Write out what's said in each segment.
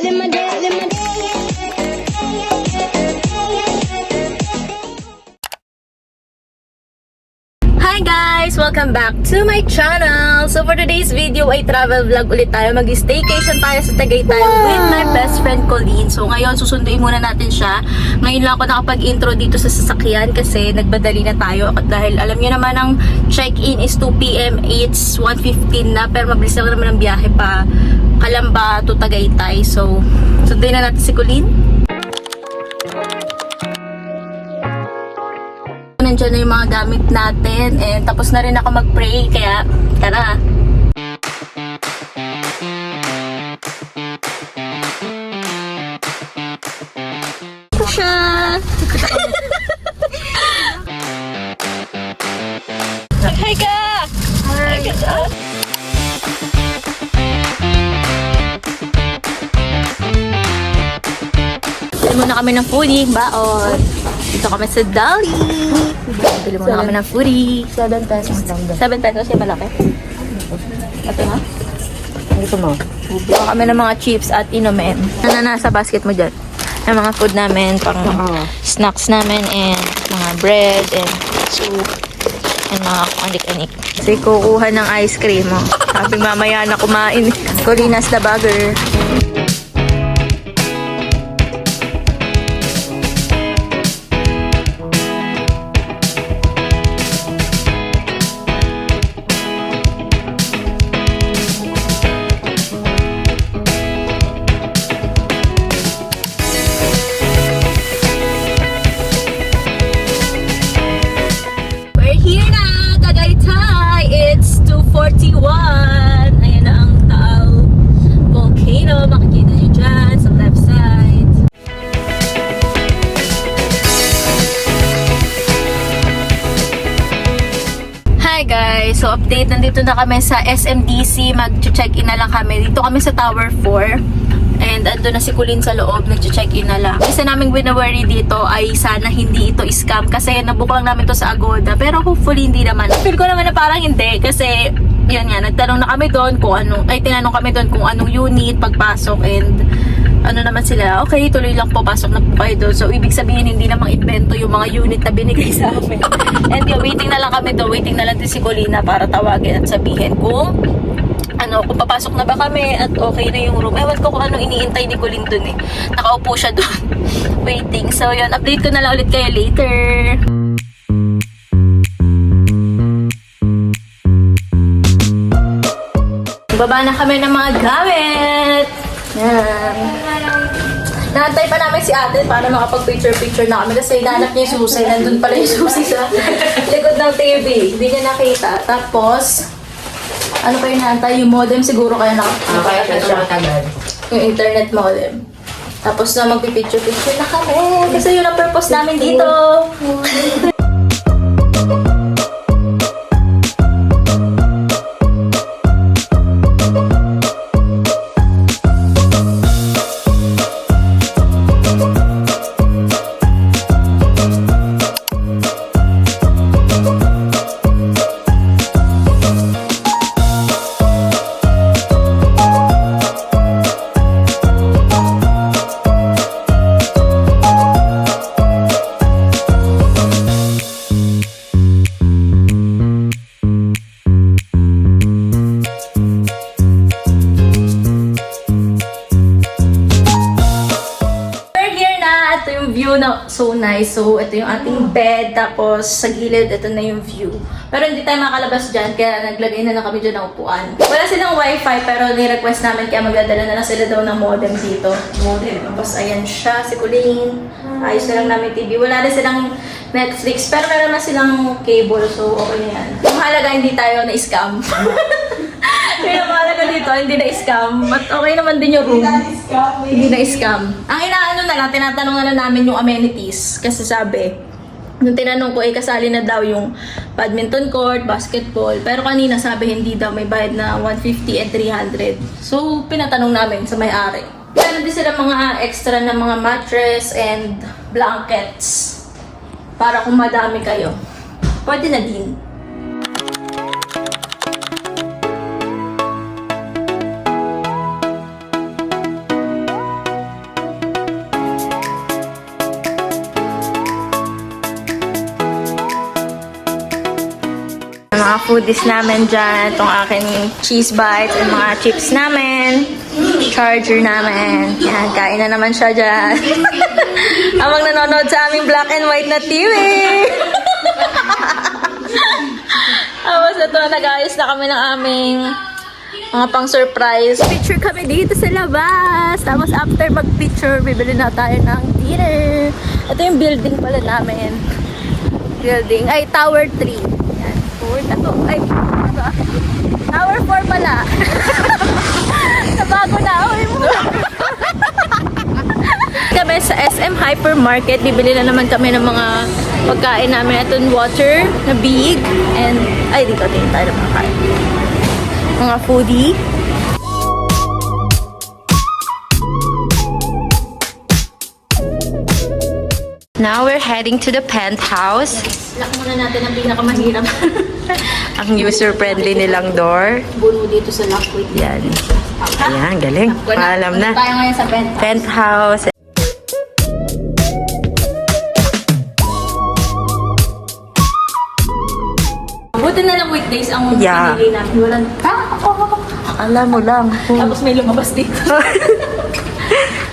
Hi guys! Welcome back to my channel! So for today's video ay travel vlog ulit tayo. Mag-staycation tayo sa Tagaytay with my best friend Colleen. So ngayon susunduin muna natin siya. Ngayon lang ako nakapag-intro dito sa sasakyan kasi nagbadali na tayo. Dahil alam niyo naman ang check-in is 2 PM. It's 1:15 na pero mabilis lang naman ang biyahe pa Calamba to Tagaytay. So sunduin na natin si Colleen. Nandiyan na yung mga gamit natin and tapos na rin ako mag-pray kaya tara. Ito siya. Hi ka! Hi ka! Bili muna kami ng foodie, baon. Dito kami sa Dali. Bili muna kami ng foodie. 7 pesos lang. 7 pesos yung malaki. Ito na. Ito mo. Bili kami ng mga chips at inumin. Ano na nasa basket mo dyan? Yung mga food namin, pang snacks namin, and mga bread, and soup, and mga anik-anik. Kasi kukuha ng ice cream. Oh. Sabi mamaya na kumain. Colinas the Bagger. Ayan na ang Taal Volcano. Makikita nyo dyan sa left side. Hi guys! So update, nandito na kami sa SMDC. Mag-check-in na lang kami. Dito kami sa Tower 4. And ando na si Colleen sa loob, nag-check-in na lang. Isa naming wina-worry dito ay sana hindi ito scam kasi nabook lang namin to sa Agoda. Pero hopefully hindi naman. Feel ko naman na parang hindi kasi yun nga, nagtanong na kami doon kung ano, ay tinanong kami doon kung anong unit pagpasok and ano naman sila, okay, tuloy lang po, pasok na po kayo doon. So, ibig sabihin, hindi namang invento yung mga unit na binigay sa amin. And yun, waiting na lang kami doon, waiting na lang din si Colleen para tawagin at sabihin kung kung papasok na ba kami at okay na yung room. Ewan ko kung ano iniintay ni Colleen doon eh. Nakaupo siya doon, waiting. So, yun, update ko na lang ulit kayo later. Baba na kami ng mga gamit. Yan. Naantay pa namin si ate para makapag-picture-picture na kami kasi hinahanap niya yung susi. Nandun pala yung susi sa likod ng TV. Hindi niya nakita. Tapos, ano pa yung naantay? Yung modem siguro kaya nakakita siya. Yung internet modem. Tapos na magpipicture-picture na kami. Kasi yun ang purpose namin dito. Na so nice. So, ito yung ating bed. Tapos, sa gilid, ito na yung view. Pero hindi tayo makalabas dyan. Kaya naglagay na lang kami dyan ng upuan. Wala silang wifi, pero ni-request namin. Kaya magdadala na lang sila daw ng modem dito. Modem. Tapos, ayan siya. Si Colleen. Ayos na lang namin TV. Wala rin silang Netflix. Pero meron na silang cable. So, okay na yan. Yung halaga, hindi tayo na-scam. Kaya mahalaga dito, hindi na-scam. But okay naman din yung room. Hindi na-scam. Ang inaano na lang, tinatanong na lang namin yung amenities. Kasi sabi, nung tinanong ko, kasali na daw yung badminton court, basketball. Pero kanina sabi, hindi daw, may bayad na 150 and 300. So, pinatanong namin sa may-ari. Meron din sila mga extra na mga mattress and blankets. Para kung madami kayo. Pwede na din. foodies namin dyan. Itong aking cheese bites and mga chips namin. Charger namin. Yan, kain na naman siya dyan. Habang nanonood sa aming black and white na TV. Tapos ito, nag-ayos na kami ng aming mga pang-surprise. Picture kami dito sa labas. Tapos after mag-picture, bibili na tayo ng dinner. Ito yung building pala namin. Building. Ay, Tower 3. Yan. Tower na to. Ay, ano ba? Tower 4 pala. Nabago na. Uy mo. Kami sa SM Hypermarket. Bibili na naman kami ng mga pagkain namin. Ito yung water na big. And, ay, dito tingin tayo ng mga kain. Mga foodie. Now we're heading to the penthouse. Lock muna natin ang pinakamahirap. Ang user-friendly nilang door. Buno dito sa lock. Wait. Yan. Ayan, galing. Alam na. Tayo ngayon sa penthouse. Buti na lang weekdays ang pinili namin. Walang, alam mo lang. Tapos may lumabas dito.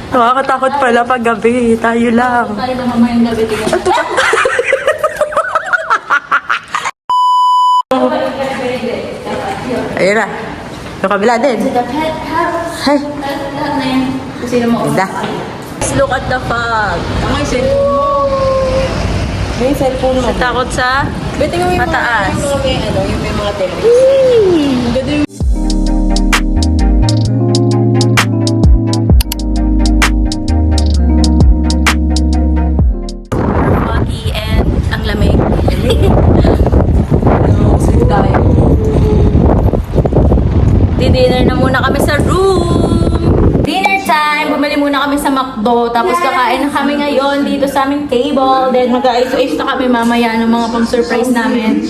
Nakakatakot pala pag gabi. Tayo lang. Tayo na mamayang gabi dito. Ayun na. Yung kabila din. The penthouse. Ay. Lahat na yan. Kasi naman Ganda. Let's look at the fog. May cellphone mo. May cellphone mo. Takot sa mataas. Yung may mga terrace. Foggy and ang lamig. Dinner na muna kami sa room. Dinner time. Bumili muna kami sa McDo. Tapos kakain na kami ngayon dito sa aming table. Then mag-ice-ice na kami mamaya ng mga pang-surprise namin.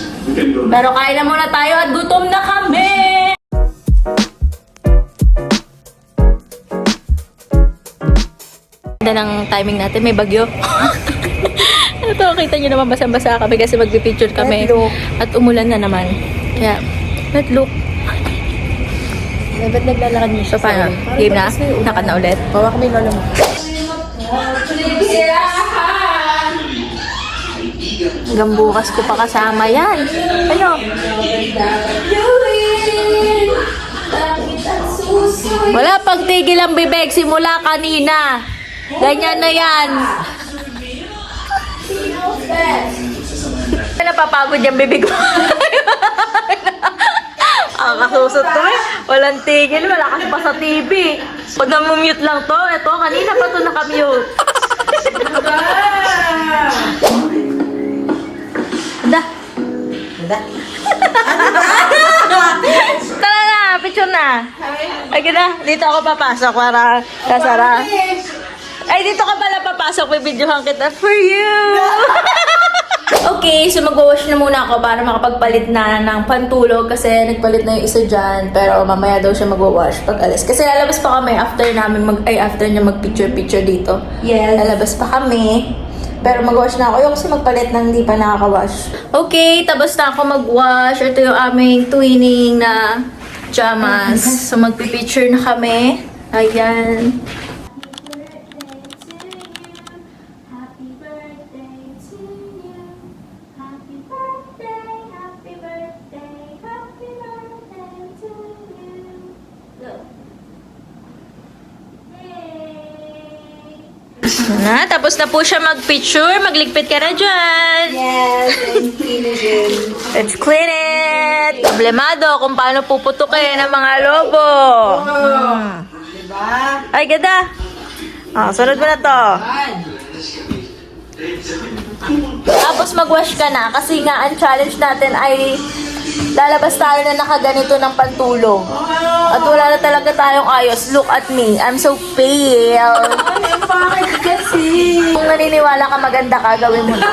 Pero kain na muna tayo at gutom na kami! Ganda ng timing natin. May bagyo. Ito, kita nyo naman basang-basa kami kasi mag-picture kami. At umulan na naman. Kaya, let's look. Ba't naglalakad mo So, paano? Game na? Nakad na ulit? Bawa kami lolo mo. Hanggang bukas ko pa kasama yan. Ano? Wala pagtigil ang bibig simula kanina. Ganyan na yan. Napapagod yung bibig mo. Kasusot to eh. Walang tigil. Wala kasi pa sa TV. Pag namumute lang to, eto, kanina pa to nakamute. Ada. Ganda. Tara na, picture na. Ay, ganda. Dito ako papasok para kasara. Ay, dito ka pala papasok. Bibidyohan kita for you. Okay, so mag-wash na muna ako para makapagpalit na ng pantulog kasi nagpalit na yung isa dyan. Pero mamaya daw siya mag-wash pag alis. Kasi lalabas pa kami after namin after niya mag-picture-picture dito. Yes. Lalabas pa kami. Pero mag-wash na ako. Yung kasi magpalit na hindi pa nakaka-wash. Okay, tapos na ako mag-wash. Ito yung aming twinning na pajamas. So magpipicture na kami. Ayan. Na, tapos na po siya mag-picture. Magligpit ka na dyan. Yes, and finish it. Let's clean it. Problemado kung paano puputukin ang mga lobo. Diba? Ay, ganda. Sunod mo na to. Tapos mag-wash ka na kasi nga ang challenge natin ay lalabas tayo na nakaganito ng pantulog. At wala na talaga tayong ayos. Look at me. I'm so pale. Bakit kasi? Kung naniniwala ka maganda ka, gawin mo na.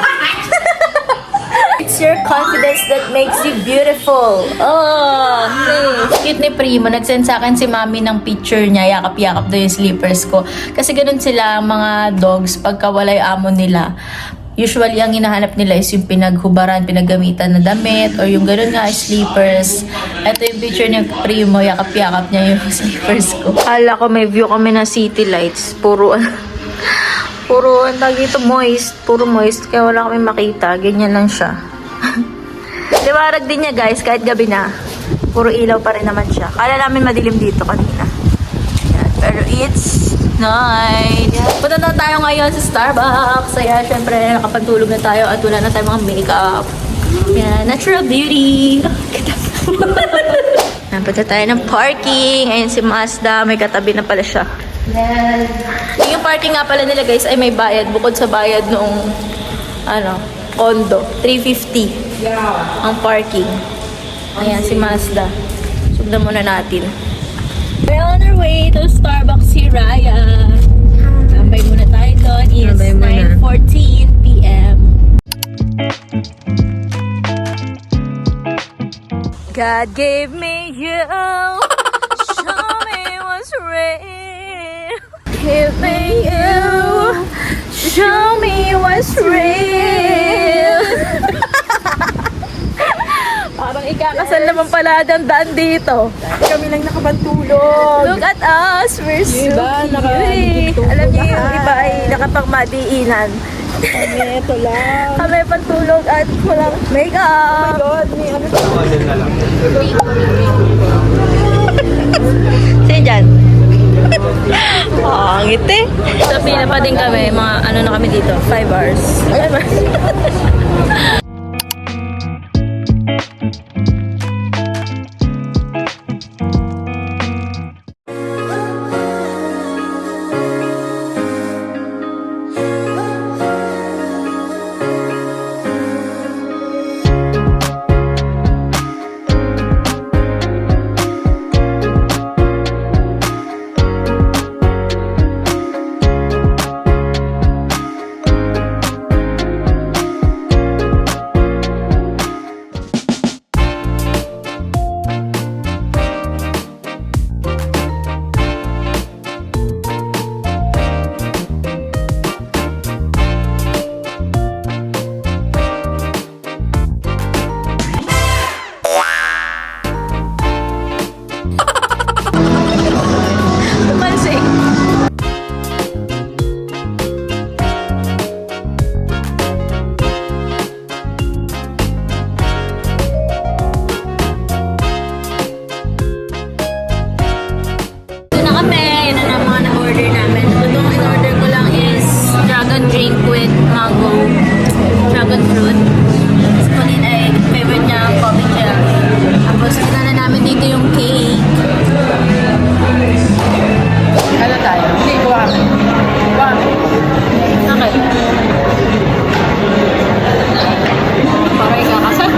It's your confidence that makes you beautiful. Oh, nice. Cute ni Primo. Nag-send sa akin si Mami ng picture niya. Yakap-yakap daw yung slippers ko. Kasi ganun sila mga dogs pagka wala yung amo nila. usually ang hinahanap nila is yung pinaghubaran, pinaggamitan na damit, or yung gano'n nga, slippers. Ito yung picture ni Primo, yakap-yakap niya yung slippers ko. Kala ko may view kami na city lights. Puro ang tawag dito, moist. Puro moist, kaya wala kami makita. Ganyan lang siya. Liwarag din niya guys, kahit gabi na. Puro ilaw pa rin naman siya. Kala namin madilim dito kanina. Yan. Pero it's night. Punta na tayo ngayon sa Starbucks. Kaya syempre nakapagtulog na tayo at wala na tayong mga makeup. Yan. Natural beauty. Punta tayo ng parking. Ayun si Mazda. May katabi na pala siya. Yan. Yung parking nga pala nila guys ay may bayad. Bukod sa bayad nung condo. 350 ang parking. Ayan si Mazda. Sugdan muna natin. We're on our way to Starbucks Hiraya. Tambay muna tayo doon. It's 9:14 p.m. God gave me you. Show me what's real. Give me you. Show me what's real. Parang ikakasal naman pala ang daan dito. Kami lang nakapantulog. Look at us, we're so Diba? cute. Alam niyo yung iba ay nakapagmadiinan. Ito lang. Kami pantulog at walang makeup. God, may ano to? Sino dyan? Ang ngiti. Sa pila pa din kami, mga na kami dito, 5 hours. Drink with mango, dragon fruit. Tapos kunin ay favorite niya ang coffee gel. Tapos kita na namin dito yung cake. Ano tayo? Hindi, kuha kami. Kuha kami. Okay. Parang ikakasal.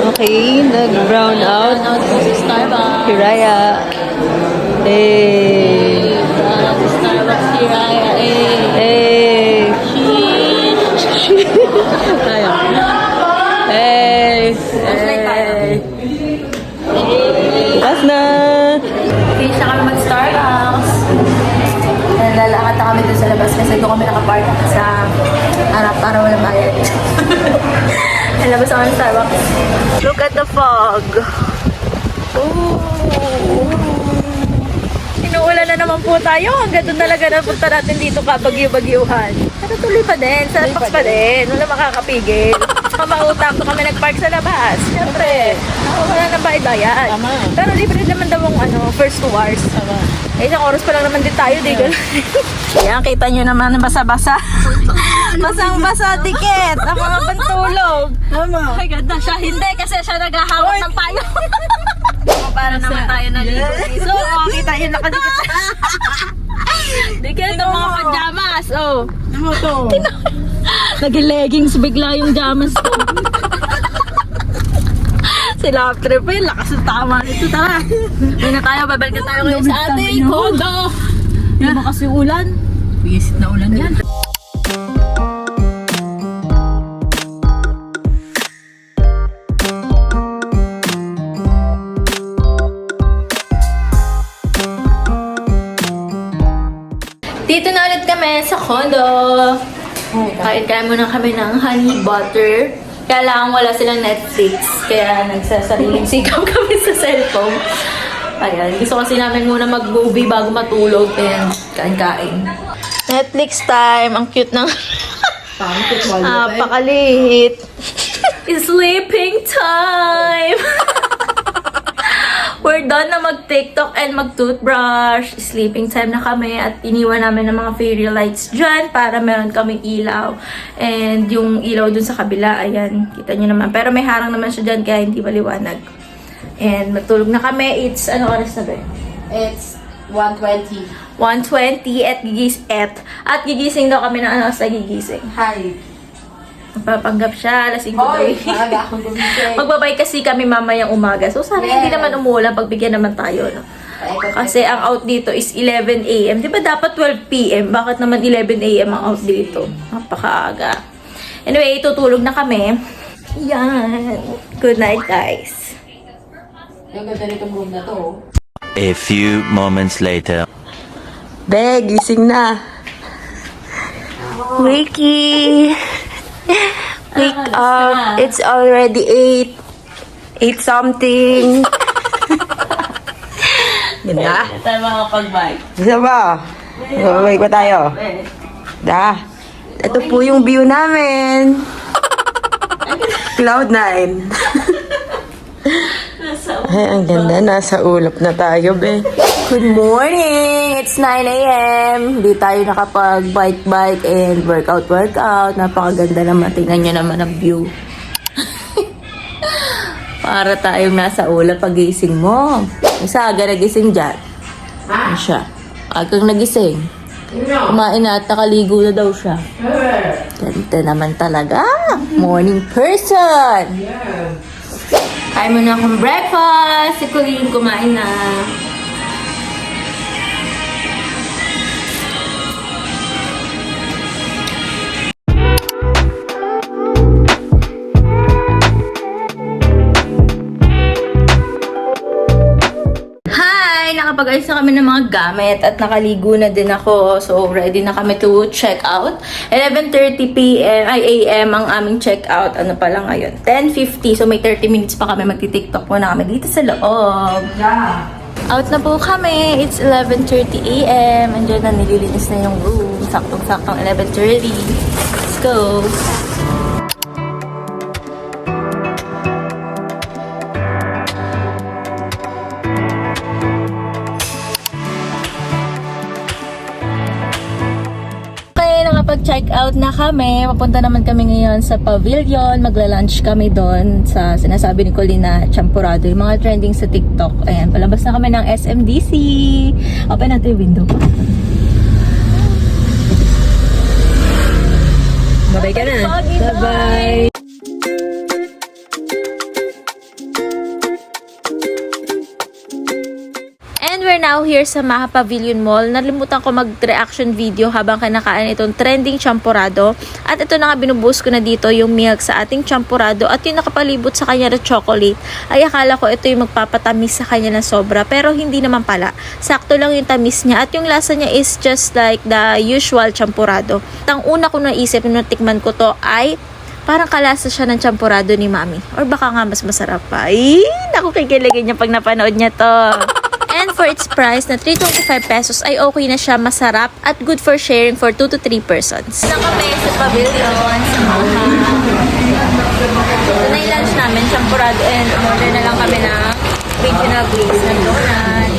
Okay, nag-brown out. Out po sa Starbucks. Hiraya. Eh. Out sa Starbucks Hiraya. Eh. Tayo. Eh. Eh. Bukas na. Finish na kami mag-Starbucks. Lalakad na kami dun sa labas kasi doon kami nakapark sa harap para walang bayad. Labas ako ng Starbucks. Look at the fog. Inuulan na naman po tayo. Hanggang doon talaga na punta natin dito kabagyo-bagyuhan. Pero tuloy pa din. Starbucks pa din. Wala makakapigil. Kamautak ko kami nag-park sa labas. Siyempre. Wala na bayad. Tama. Pero libre naman daw ang first 2 hours. Tama. Eh, isang oras pa lang naman din tayo, di gano'n. Yan, kita nyo naman ang basa-basa. Basang-basa tiket. Ang mga pantulog. Tama. Ay, ganda siya. Hindi, kasi siya naghahawak ng payo. Para naman tayo naligo. So, makita yun nakadikit. Dikit ang mga pajamas. Oh. Ano to? Nag-leggings bigla yung jamas ko. Sila trip eh, lakas ng tama nito. Tara. Hindi na tayo, babalik na tayo ngayon sa ating condo. Yan ba kasi ulan? Pisit na ulan yan. Dito na ulit kami sa condo. Kain muna kami ng honey butter. Kaya lang wala silang Netflix. Kaya nagsasariling sikap kami sa cellphone. Ayan. Gusto kasi namin muna mag-movie bago matulog. Kaya kain-kain. Netflix time. Ang cute ng... Napakaliit. Sleeping time! We're done na mag-TikTok and mag-toothbrush. Sleeping time na kami at iniwan namin ng mga fairy lights dyan para meron kaming ilaw. And yung ilaw dun sa kabila, ayan, kita nyo naman. Pero may harang naman siya dyan kaya hindi maliwanag. And matulog na kami. It's, ano oras na ba? It's 1:20. 1:20 at gigising daw kami ng ano sa gigising. Hi. Papanggap siya, alas 5 Hoy, daw. maaga akong gumising. Magbabay kasi kami mamayang umaga. So, sana hindi naman umuulan, pagbigyan naman tayo, no? Kasi ang out dito is 11 a.m. Di ba dapat 12 p.m.? Bakit naman 11 a.m. ang out dito? Napakaaga. Anyway, tutulog na kami. Yan. Good night, guys. Yung ganda nitong room na to. A few moments later. Be, gising na. Wakey! Wake up. It's already 8 something. Ganda. Tayo makapag-bike. Gusto ba? Mag-bike pa tayo. Da. Ito po yung view namin. Cloud 9. Ay, ang ganda. Nasa ulap na tayo, be. Good morning! It's 9 a.m. Hindi tayo nakapag-bike and workout. Napakaganda naman. Tingnan nyo naman ang view. Para tayong nasa ulap pag-gising mo. Isa aga nagising dyan. Ano siya? Agang nagising. Kumain na at nakaligo na daw siya. Ganda naman talaga. Morning person! Kain mo na akong breakfast. Si Colleen kumain na. Hi! Nakapag-ayos na kami ng mga gamit at nakaligo na din ako. So, ready na kami to check out. 11:30 a.m. ang aming check out. Ano pa lang ngayon? 10:50. So, may 30 minutes pa kami. Magti-tiktok muna kami dito sa loob. Out na po kami. It's 11:30 a.m. Andiyan na, nililinis na yung room. Saktong-saktong 11:30. Let's go! Nakapag-check out na kami. Papunta naman kami ngayon sa pavilion. Magla-lunch kami doon sa sinasabi ni Colleen na champurado. Yung mga trending sa TikTok. Ayan, palabas na kami ng SMDC. Open natin yung window. Bye-bye ka na. Bye-bye. And we're now here sa Maha Pavilion Mall. Nalimutan ko mag-reaction video habang kinakain itong trending champurado. At ito na nga, binubuhos ko na dito yung milk sa ating champurado. At yung nakapalibot sa kanya na chocolate, ay akala ko ito yung magpapatamis sa kanya na sobra. Pero hindi naman pala. Sakto lang yung tamis niya. At yung lasa niya is just like the usual champurado. Ang una ko naisip nung tikman ko to ay parang kalasa siya ng champurado ni Mami. Or baka nga mas masarap pa. Ay, naku, kikiligin niya pag napanood niya to. And for its price na 325 pesos ay okay na siya, masarap at good for sharing for 2 to 3 persons. Ito kami sa pavilion sa Maha. Ito na yung lunch namin, champurado, and order na lang kami ng original glaze na donut.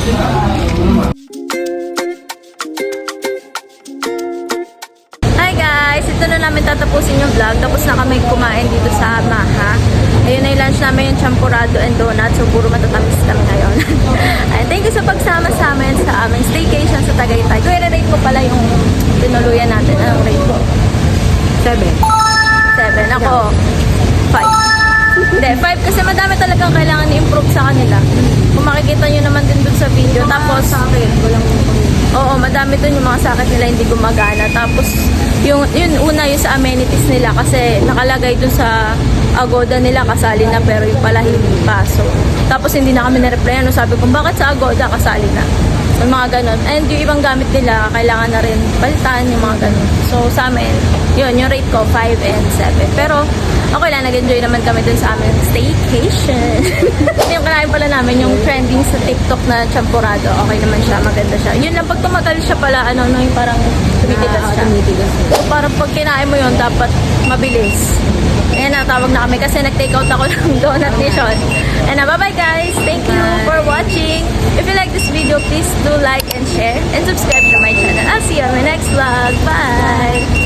Hi guys! Ito na namin tatapusin yung vlog. Tapos na kami kumain dito sa Maha. Ayun na yung lunch namin, yung champurado and donut. So, puro matatamis kami ngayon. And thank you sa pagsama sa amin sa aming staycation sa Tagaytay. Kung i-rate ko pala yung tinuluyan natin. Anong rate ko? 7. Ako, 5. Hindi, 5 kasi madami talagang kailangan i-improve sa kanila. Kung makikita nyo naman din dun sa video. Tapos, sa akin, walang oo, madami dun yung mga sakit nila hindi gumagana. Tapos, yun una yung sa amenities nila kasi nakalagay dun sa Agoda nila kasali na pero yung pala hindi pa. So, tapos hindi na kami na-replyan. Sabi ko, bakit sa Agoda kasali na? Yung mga ganun. And yung ibang gamit nila, kailangan na rin balitan yung mga ganun. So, sa amin, yun, yung rate ko, 5 and 7. Pero, okay lang, nag-enjoy naman kami dun sa amin staycation. Yung kanain pala namin, yung trending sa TikTok na champurado. Okay naman siya, maganda siya. Yun lang, pag tumagal siya pala, yung parang tumitigas siya. So, parang pag kinain mo yun, dapat mabilis. Ayan, natawag na kami kasi nag-take out ako ng donut ni Sean. And bye-bye guys! Thank you for watching! If you like this video, please do like and share and subscribe to my channel. I'll see you on my next vlog. Bye!